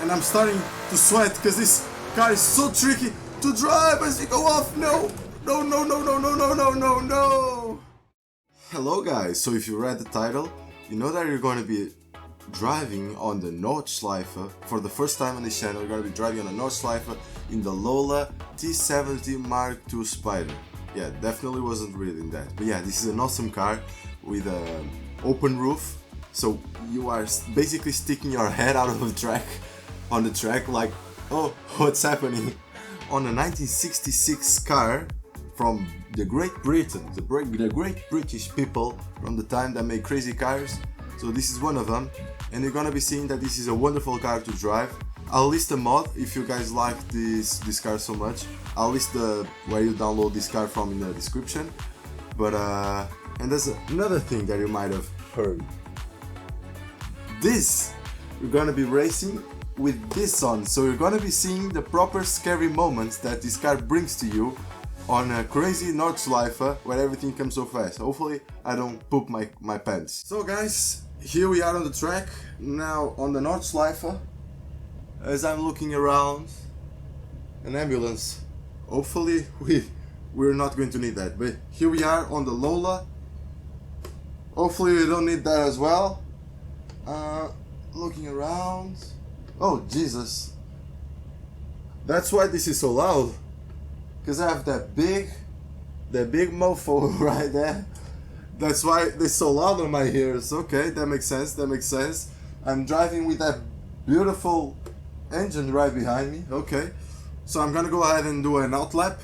and I'm starting to sweat because this car is so tricky to drive as we go off. No, no, no, no, no, no, no, no, no, no. Hello guys, so if you read the title, you know that you're going to be driving on the NORDSCHLEIFE for the first time on this channel. You're going to be driving on the NORDSCHLEIFE in the Lola T70 Mark II Spider. Yeah, definitely wasn't reading that, but yeah, this is an awesome car with an open roof, so you are basically sticking your head out of the track, on the track, like, oh, what's happening? On a 1966 car from the Great Britain, the great British people from the time that made crazy cars. So this is one of them, and you're gonna be seeing that this is a wonderful car to drive. I'll list a mod if you guys like this car so much. I'll list where you download this car from in the description. But and there's another thing that you might have heard. You're gonna be racing with this on, so you're gonna be seeing the proper scary moments that this car brings to you on a crazy NORDSCHLEIFE where everything comes so fast. Hopefully I don't poop my pants. So guys, here we are on the track, now on the NORDSCHLEIFE. As I'm looking around, an ambulance. Hopefully we're not going to need that, but here we are on the Lola. Hopefully we don't need that as well. Looking around. Oh Jesus, that's why this is so loud, because I have that big mofo right there. That's why they're so loud on my ears. Okay, that makes sense. I'm driving with that beautiful engine right behind me. Okay, so I'm gonna go ahead and do an out lap,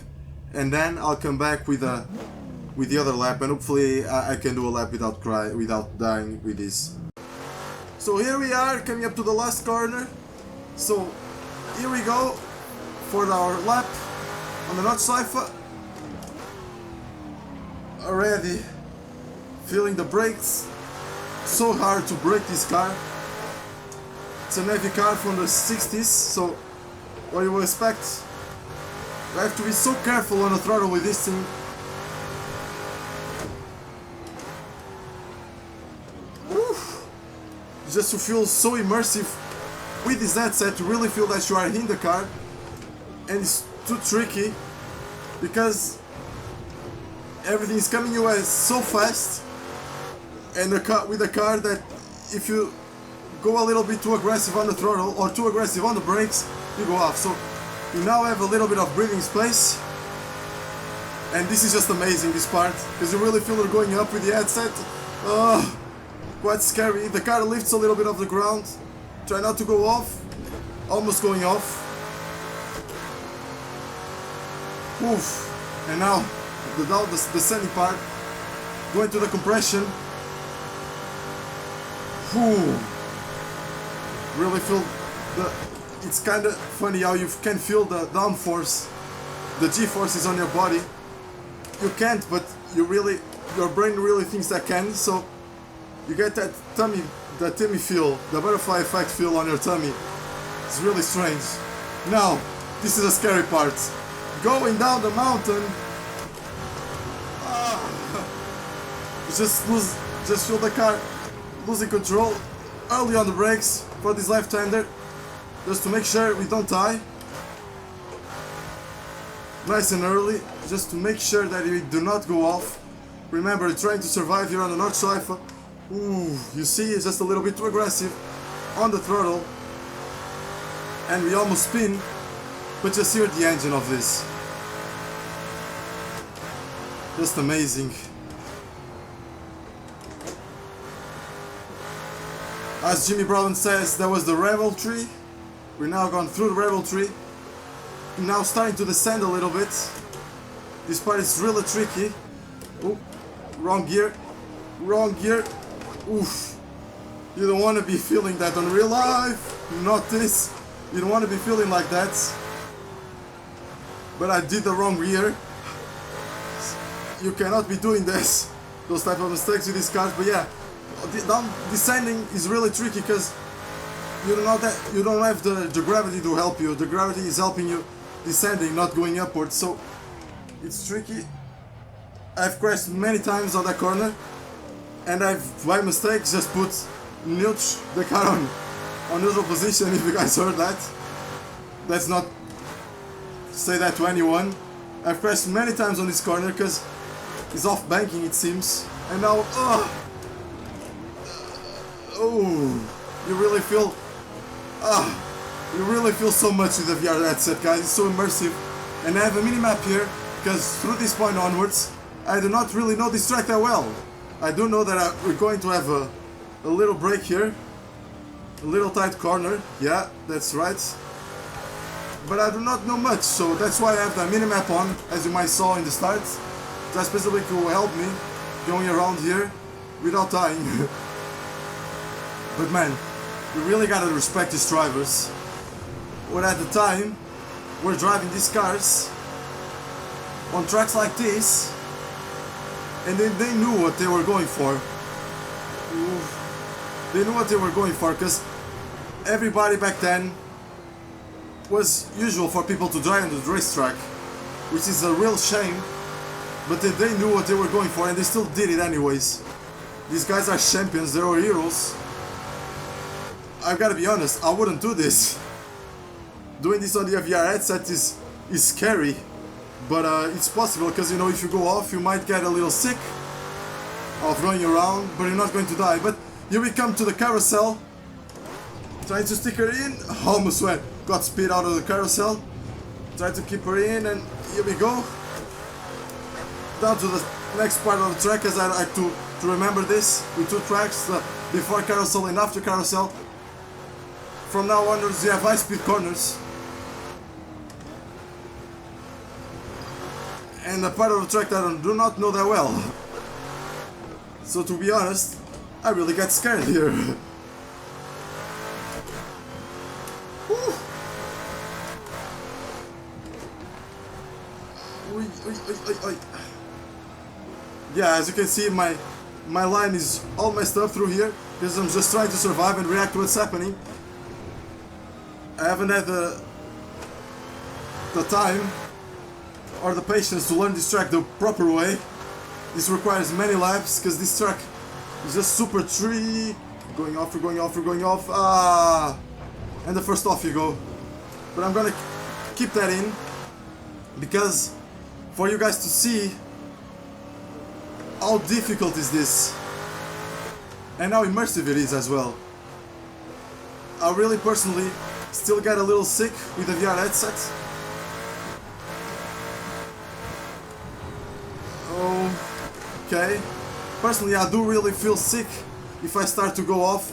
and then I'll come back with the other lap, and hopefully I can do a lap without dying with this. So here we are, coming up to the last corner. So here we go for our lap on the NORDSCHLEIFE. Already feeling the brakes. So hard to brake this car. It's a heavy car from the 60s, so what you will expect. You have to be so careful on the throttle with this thing. Oof. Just to feel so immersive with this headset, to really feel that you are in the car. And it's too tricky because everything is coming your way so fast, and with a car that if you go a little bit too aggressive on the throttle or too aggressive on the brakes, you go off. So you now have a little bit of breathing space, and this is just amazing, this part, because you really feel it going up with the headset. Quite scary. The car lifts a little bit off the ground. Try not to go off. Almost going off. Oof. And now the descending part, going to the compression. Ooh. Really feel it's kind of funny how you can feel the downforce, the G-forces on your body. You can't, but your brain really thinks that can. So you get that tummy feel, the butterfly effect feel on your tummy. It's really strange. Now, this is a scary part. Going down the mountain. Just feel the car losing control early on the brakes for this left-hander, just to make sure we don't die. Nice and early, just to make sure that we do not go off. Remember, you're trying to survive here on the NORDSCHLEIFE. Ooh, you see, it's just a little bit too aggressive on the throttle, and we almost spin, but just hear the engine of this. Just amazing. As Jimmy Brown says, that was the Rebel Tree. We're now gone through the Rebel Tree. Now starting to descend a little bit. This part is really tricky. Oh, wrong gear. Wrong gear. Oof. You don't want to be feeling that on real life. Not this. You don't want to be feeling like that. But I did the wrong gear. You cannot be doing this. Those type of mistakes with these cars. But yeah, descending is really tricky because you don't have the gravity to help you. The gravity is helping you descending, not going upwards. So it's tricky. I've crashed many times on that corner, and I've by mistake just put the car on neutral position, if you guys heard that. Let's not say that to anyone. I've crashed many times on this corner because it's off banking, it seems. And now, you really feel so much with the VR headset, guys. It's so immersive. And I have a mini-map here because through this point onwards I do not really know this track that well. I do know that we're going to have a little break here, a little tight corner, yeah, that's right. But I do not know much, so that's why I have the mini-map on, as you might saw in the start. That's basically to help me going around here without dying. But man, you really gotta respect these drivers. Where at the time, we're driving these cars on tracks like this, and then they knew what they were going for. They knew what they were going for, because everybody back then was usual for people to drive on the racetrack, which is a real shame, but they knew what they were going for and they still did it anyways. These guys are champions, they're heroes. I've gotta be honest, I wouldn't do this. Doing this on the VR headset is scary, but it's possible, because you know, if you go off you might get a little sick of going around, but you're not going to die. But here we come to the carousel, trying to stick her in, almost went, got speed out of the carousel, try to keep her in, and here we go. Down to the next part of the track, as I like to remember this, with two tracks, before carousel and after carousel. From now onwards you have high speed corners. And a part of the track that I do not know that well. So to be honest, I really got scared here. Yeah, as you can see, my line is all messed up through here because I'm just trying to survive and react to what's happening. I haven't had the time or the patience to learn this track the proper way. This requires many laps because this track is just super tree. Going off, we're going off, we're going off. And the first off you go. But I'm gonna keep that in because for you guys to see how difficult is this and how immersive it is as well. I really personally still get a little sick with the VR headset. Okay. Personally, I do really feel sick if I start to go off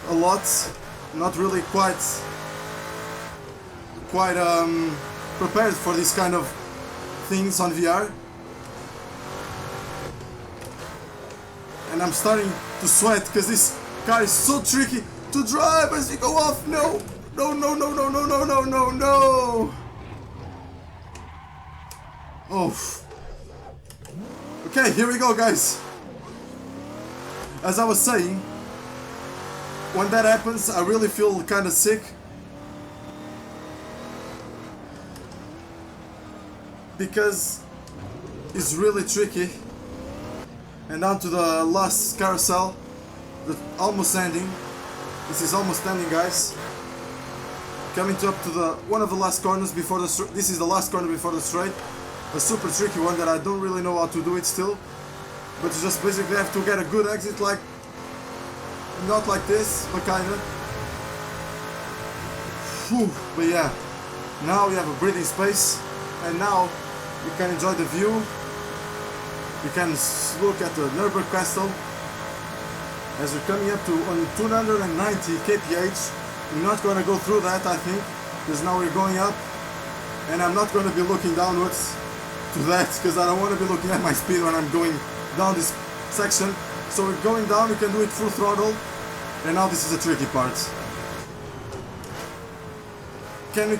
a lot. Not really quite prepared for this kind of things on VR. And I'm starting to sweat because this car is so tricky to drive as you go off. No! No, no, no, no, no, no, no, no, no! Oh. Okay, here we go, guys. As I was saying, when that happens, I really feel kind of sick. Because it's really tricky. And down to the last carousel, almost ending. This is almost ending, guys. Coming up to one of the last corners before the straight. This is the last corner before the straight. A super tricky one that I don't really know how to do it still. But you just basically have to get a good exit, like not like this, but kinda. Whew, but yeah, now we have a breathing space, and now you can enjoy the view. You can look at the Nürburgring Castle as we're coming up to on 290 kph. We're not going to go through that, I think, because now we're going up, and I'm not going to be looking downwards to that because I don't want to be looking at my speed when I'm going down this section. So we're going down, we can do it full throttle, and now this is the tricky part. Can we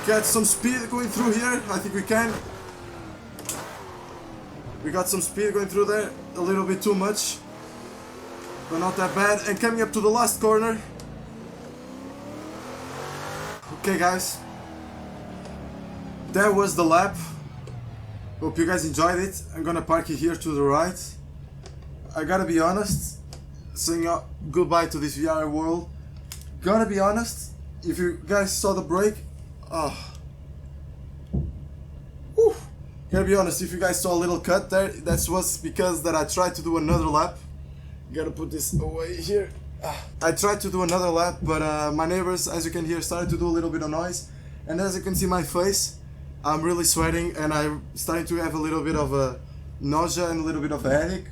get some speed going through here? I think we can. We got some speed going through there, a little bit too much, but not that bad. And coming up to the last corner. Okay guys, that was the lap. Hope you guys enjoyed it. I'm gonna park it here to the right. I gotta be honest, saying goodbye to this VR world Gotta be honest, if you guys saw the brake, gotta be honest, if you guys saw a little cut there, that was because that I tried to do another lap. Gotta put this away here. I tried to do another lap, but my neighbors, as you can hear, started to do a little bit of noise. And as you can see my face, I'm really sweating and I'm starting to have a little bit of a nausea and a little bit of a headache.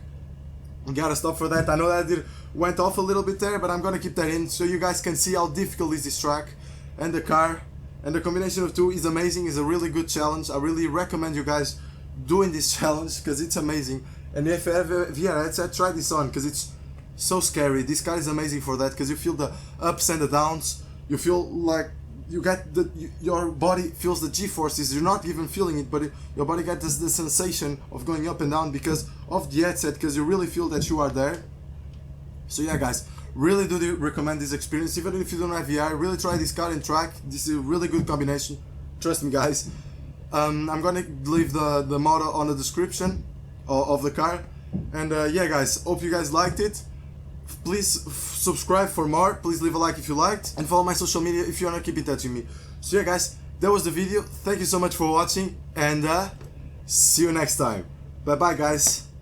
Gotta stop for that. I know that it went off a little bit there, but I'm gonna keep that in so you guys can see how difficult is this track and the car. And the combination of two is amazing. It's a really good challenge. I really recommend you guys doing this challenge because it's amazing. And if ever, try this on because it's so scary. This car is amazing for that because you feel the ups and the downs. You feel like you get your body feels the G-forces. You're not even feeling it, but your body gets the sensation of going up and down because of the headset, because you really feel that you are there. So yeah, guys, really do recommend this experience. Even if you don't have VR, really try this car and track. This is a really good combination. Trust me, guys. I'm gonna leave the model on the description of the car. And yeah, guys, hope you guys liked it. Please subscribe for more. Please leave a like if you liked, and follow my social media if you wanna keep in touch with me. So yeah, guys, that was the video. Thank you so much for watching, and see you next time. Bye bye, guys.